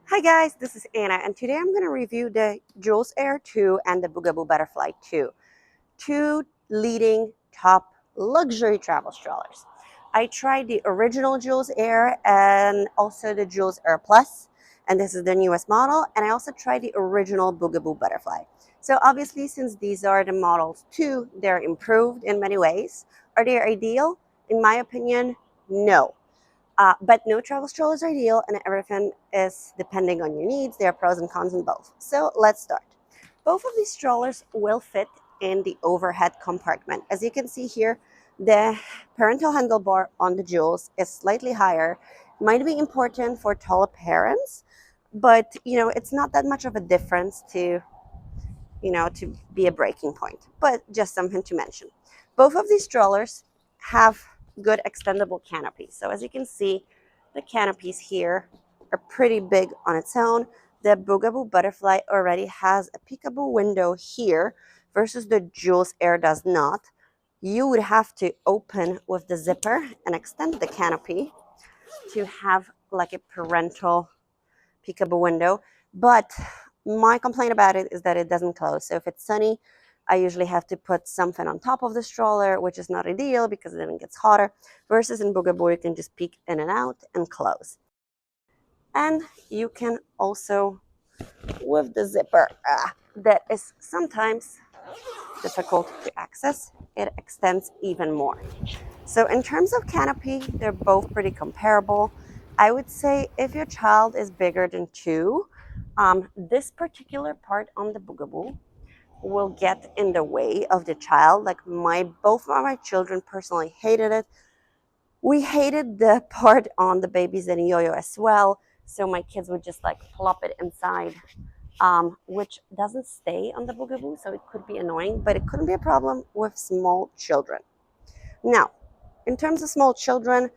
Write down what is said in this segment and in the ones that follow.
Hi guys, this is Anna, and today I'm going to review the Joolz Aer 2 and the Bugaboo Butterfly 2, two leading top luxury travel strollers. I tried the original Joolz Aer and also the Joolz Aer Plus, and this is the newest model, and I also tried the original Bugaboo Butterfly. So obviously, since these are the models 2, they're improved in many ways. Are they ideal? In my opinion, no. But no travel stroller is ideal, and everything is depending on your needs. There are pros and cons in both. So let's start. Both of these strollers will fit in the overhead compartment. As you can see here, the parental handlebar on the Joolz is slightly higher. Might be important for taller parents, but it's not that much of a difference to be a breaking point. But just something to mention. Both of these strollers have good extendable canopies. So as you can see, the canopies here are pretty big on its own. The Bugaboo Butterfly already has a peekaboo window here versus the Joolz Aer does not. You would have to open with the zipper and extend the canopy to have like a parental peekaboo window. But my complaint about it is that it doesn't close. So if it's sunny, I usually have to put something on top of the stroller, which is not ideal because then it gets hotter. Versus in Bugaboo, you can just peek in and out and close. And you can also, with the zipper, that is sometimes difficult to access, it extends even more. So in terms of canopy, they're both pretty comparable. I would say if your child is bigger than 2, this particular part on the Bugaboo will get in the way of the child. Like both of my children personally hated it. We hated the part on the babies and yo-yo as well. So my kids would just like plop it inside, which doesn't stay on the Bugaboo, so it could be annoying, but it couldn't be a problem with small children. Now, in terms of small children,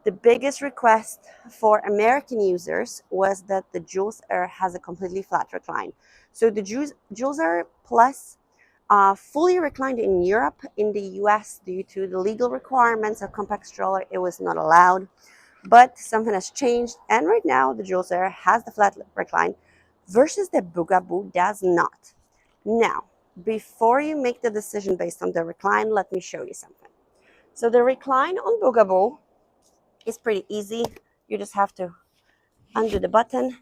the biggest request for American users was that the Joolz Aer has a completely flat recline. So the Joolz Aer Plus fully reclined in Europe. In the US, due to the legal requirements of compact stroller, it was not allowed. But something has changed, and right now the Joolz Aer has the flat recline versus the Bugaboo does not. Now, before you make the decision based on the recline, let me show you something. So the recline on Bugaboo is pretty easy. You just have to undo the button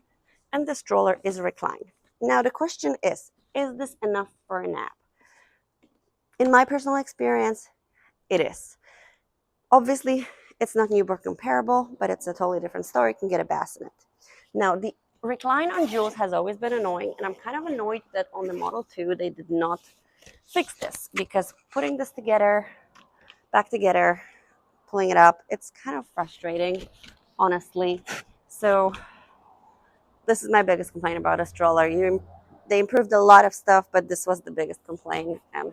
and the stroller is reclined. Now the question is this enough for a nap? In my personal experience, it is. Obviously, it's not newborn comparable, but it's a totally different story. You can get a bassinet. Now, the recline on Joolz has always been annoying, and I'm kind of annoyed that on the Model 2, they did not fix this, because putting this together, back together, pulling it up, it's kind of frustrating, honestly. So this is my biggest complaint about a stroller. They improved a lot of stuff, but this was the biggest complaint, and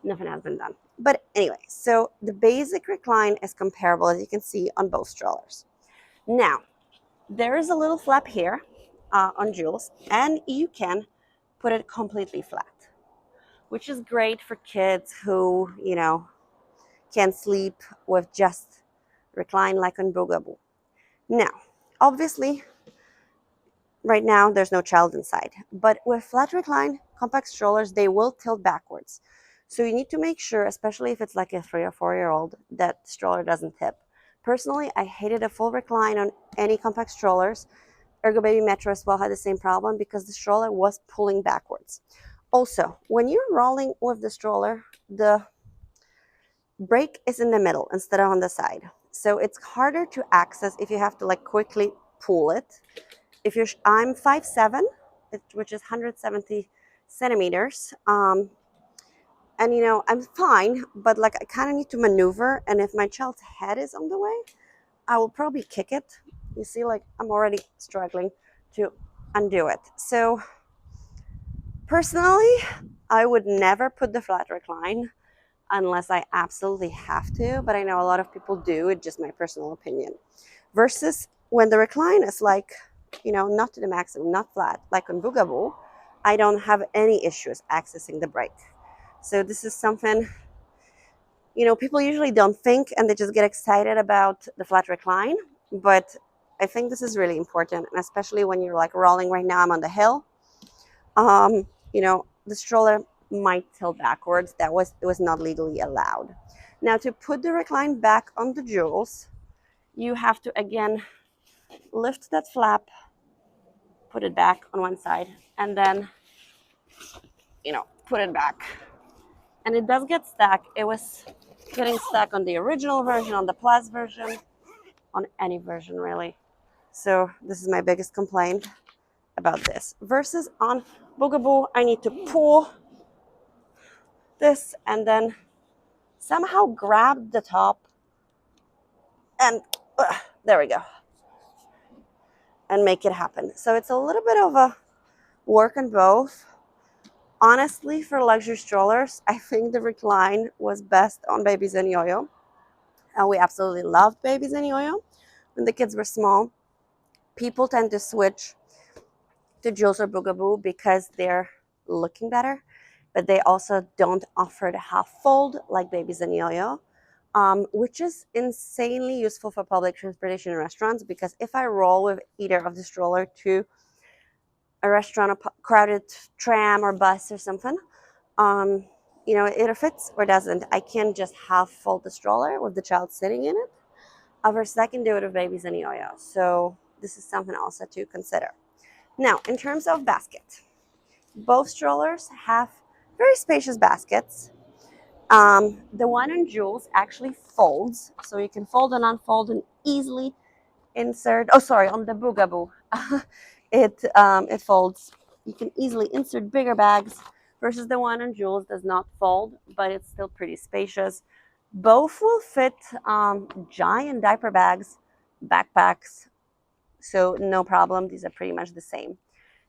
nothing has been done. But anyway, so the basic recline is comparable, as you can see, on both strollers. Now, there is a little flap here on Joolz, and you can put it completely flat, which is great for kids who, can sleep with just recline like on Bugaboo. Now, obviously, right now there's no child inside, but with flat recline compact strollers, they will tilt backwards. So you need to make sure, especially if it's like a 3 or 4-year-old, that the stroller doesn't tip. Personally, I hated a full recline on any compact strollers. Ergo Baby Metro as well had the same problem because the stroller was pulling backwards. Also, when you're rolling with the stroller, the brake is in the middle instead of on the side. So it's harder to access if you have to like quickly pull it. I'm 5'7", which is 170 centimeters. And I'm fine, but like I kind of need to maneuver. And if my child's head is on the way, I will probably kick it. You see, like I'm already struggling to undo it. So personally, I would never put the flat recline unless I absolutely have to, but I know a lot of people do. It's just my personal opinion. Versus when the recline is like, not to the maximum, not flat, like on Bugaboo, I don't have any issues accessing the brake. So this is something, people usually don't think, and they just get excited about the flat recline. But I think this is really important, and especially when you're like rolling. Right now I'm on the hill. The stroller might tilt backwards. It was not legally allowed. Now to put the recline back on the Joolz, you have to again lift that flap, put it back on one side, and then put it back. And it does get stuck. It was getting stuck on the original version, on the Plus version, on any version really. So this is my biggest complaint about this. Versus on Bugaboo, I need to pull this and then somehow grab the top and there we go, and make it happen. So it's a little bit of a work on both. Honestly, for luxury strollers, I think the recline was best on Babies and Yo-Yo. And we absolutely loved Babies and Yo-Yo when the kids were small. People tend to switch to Joolz or Bugaboo because they're looking better, but they also don't offer the half fold like Babies and Yo-Yo, which is insanely useful for public transportation and restaurants, because if I roll with either of the stroller to a restaurant, a crowded tram or bus or something, it either fits or doesn't. I can just half fold the stroller with the child sitting in it, versus I can do it with Babies and Yo-Yo. So this is something also to consider. Now, in terms of basket, both strollers have very spacious baskets. The one in Joolz actually folds, so you can fold and unfold and easily insert. Oh, sorry, on the Bugaboo, it folds. You can easily insert bigger bags. Versus the one on Joolz does not fold, but it's still pretty spacious. Both will fit giant diaper bags, backpacks, so no problem. These are pretty much the same.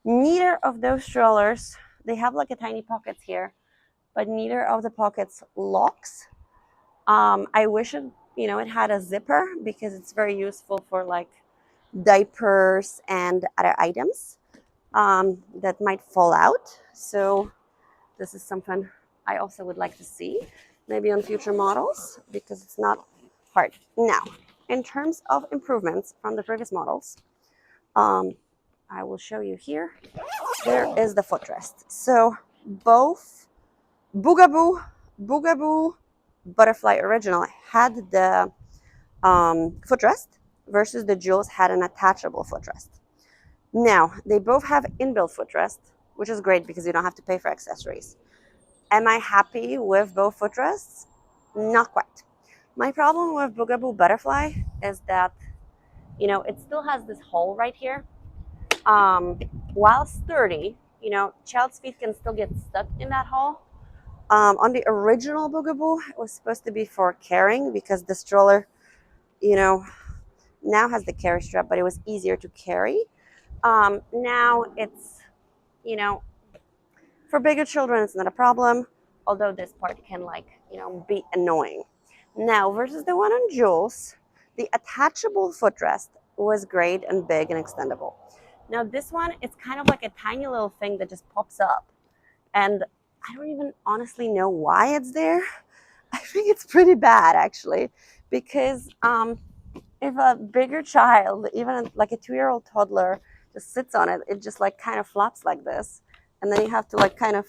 Neither of those strollers, they have like a tiny pockets here, but neither of the pockets locks. I wish it had a zipper, because it's very useful for like diapers and other items that might fall out. So this is something I also would like to see, maybe on future models, because it's not hard. Now, in terms of improvements from the previous models, I will show you here. There is the footrest. So both Bugaboo Butterfly original had the footrest, versus the Joolz had an attachable footrest. Now, they both have inbuilt footrest, which is great because you don't have to pay for accessories. Am I happy with both footrests? Not quite. My problem with Bugaboo Butterfly is that, it still has this hole right here. While sturdy, child's feet can still get stuck in that hole. On the original Bugaboo, it was supposed to be for carrying, because the stroller, now has the carry strap, but it was easier to carry. Now it's, for bigger children, it's not a problem, although this part can be annoying. Now, versus the one on Joolz, the attachable footrest was great and big and extendable. Now this one, it's kind of like a tiny little thing that just pops up. And I don't even honestly know why it's there. I think it's pretty bad, actually, because if a bigger child, even like a 2-year-old toddler, just sits on it, it just like kind of flops like this. And then you have to like kind of,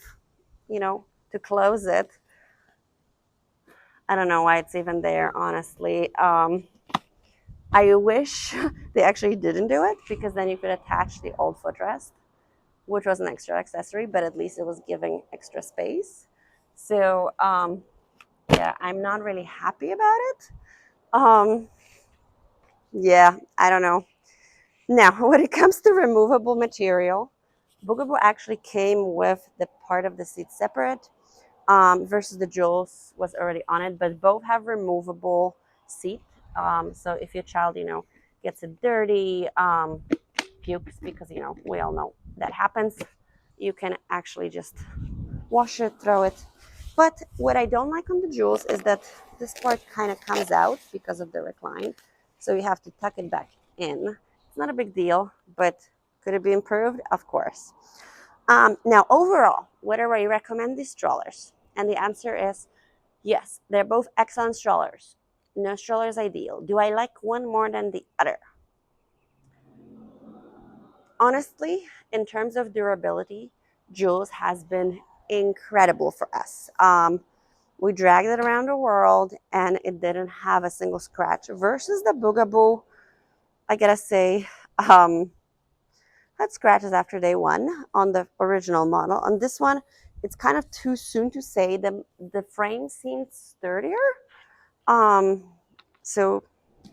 to close it. I don't know why it's even there, honestly. I wish they actually didn't do it, because then you could attach the old footrest, which was an extra accessory, but at least it was giving extra space. So yeah, I'm not really happy about it. Yeah, I don't know. Now, when it comes to removable material, Bugaboo actually came with the part of the seat separate, versus the Joolz was already on it, but both have removable seat. So if your child, gets it dirty, pukes, because, we all know that happens, you can actually just wash it, throw it. But what I don't like on the Joolz is that this part kind of comes out because of the recline. So you have to tuck it back in. It's not a big deal, but could it be improved? Of course. Now, overall, would I recommend these strollers? And the answer is yes, they're both excellent strollers. No stroller is ideal. Do I like one more than the other? Honestly, in terms of durability, Joolz has been incredible for us. We dragged it around the world and it didn't have a single scratch versus the Bugaboo. I gotta say, um, had scratches after day one on the original model. On this one, it's kind of too soon to say. The frame seems sturdier. Um, so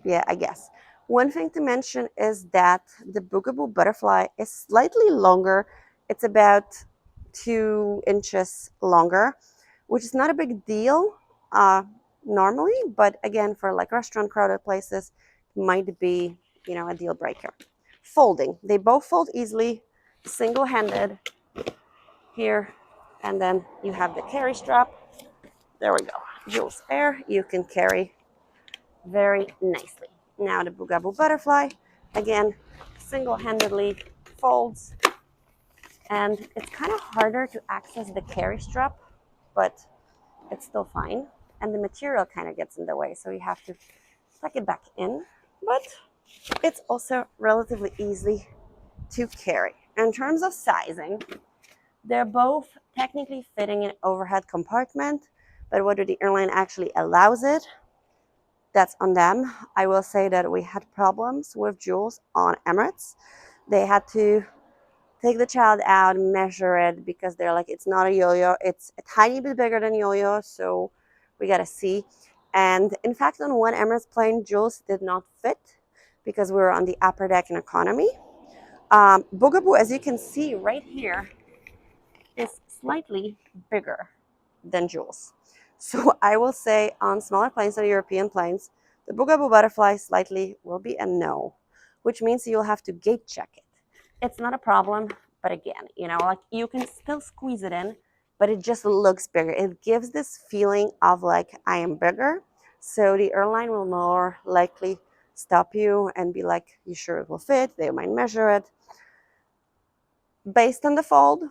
yeah, I guess. One thing to mention is that the Bugaboo Butterfly is slightly longer. It's about 2 inches longer, which is not a big deal uh, normally, but again, for like restaurant crowded places, might be, a deal breaker. Folding. They both fold easily, single-handed here, and then you have the carry strap. There we go. Joolz Aer, you can carry very nicely. Now the Bugaboo Butterfly, again, single-handedly folds, and it's kind of harder to access the carry strap, but it's still fine. And the material kind of gets in the way, so you have to tuck it back in. But it's also relatively easy to carry. In terms of sizing, they're both technically fitting in overhead compartment, but whether the airline actually allows it, that's on them. I will say that we had problems with Joolz on Emirates. They had to take the child out, measure it because they're like, it's not a yo-yo. It's a tiny bit bigger than yo-yo, so we gotta see. And in fact, on one Emirates plane, Joolz did not fit because we were on the upper deck in economy. Bugaboo, as you can see right here, is slightly bigger than Joolz. So I will say on smaller planes than European planes, the Bugaboo Butterfly slightly will be a no, which means you'll have to gate check it. It's not a problem, but again, like you can still squeeze it in, but it just looks bigger. It gives this feeling of like I am bigger. So the airline will more likely stop you and be like, you sure it will fit? They might measure it. Based on the fold,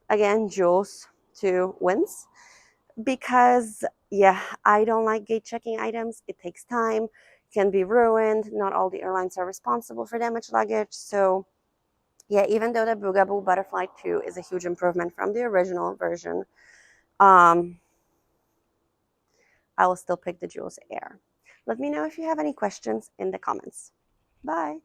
again, Joolz 2 wins because, yeah, I don't like gate checking items. It takes time, can be ruined. Not all the airlines are responsible for damaged luggage. So, yeah, even though the Bugaboo Butterfly 2 is a huge improvement from the original version, um, I will still pick the Joolz Aer. Let me know if you have any questions in the comments. Bye.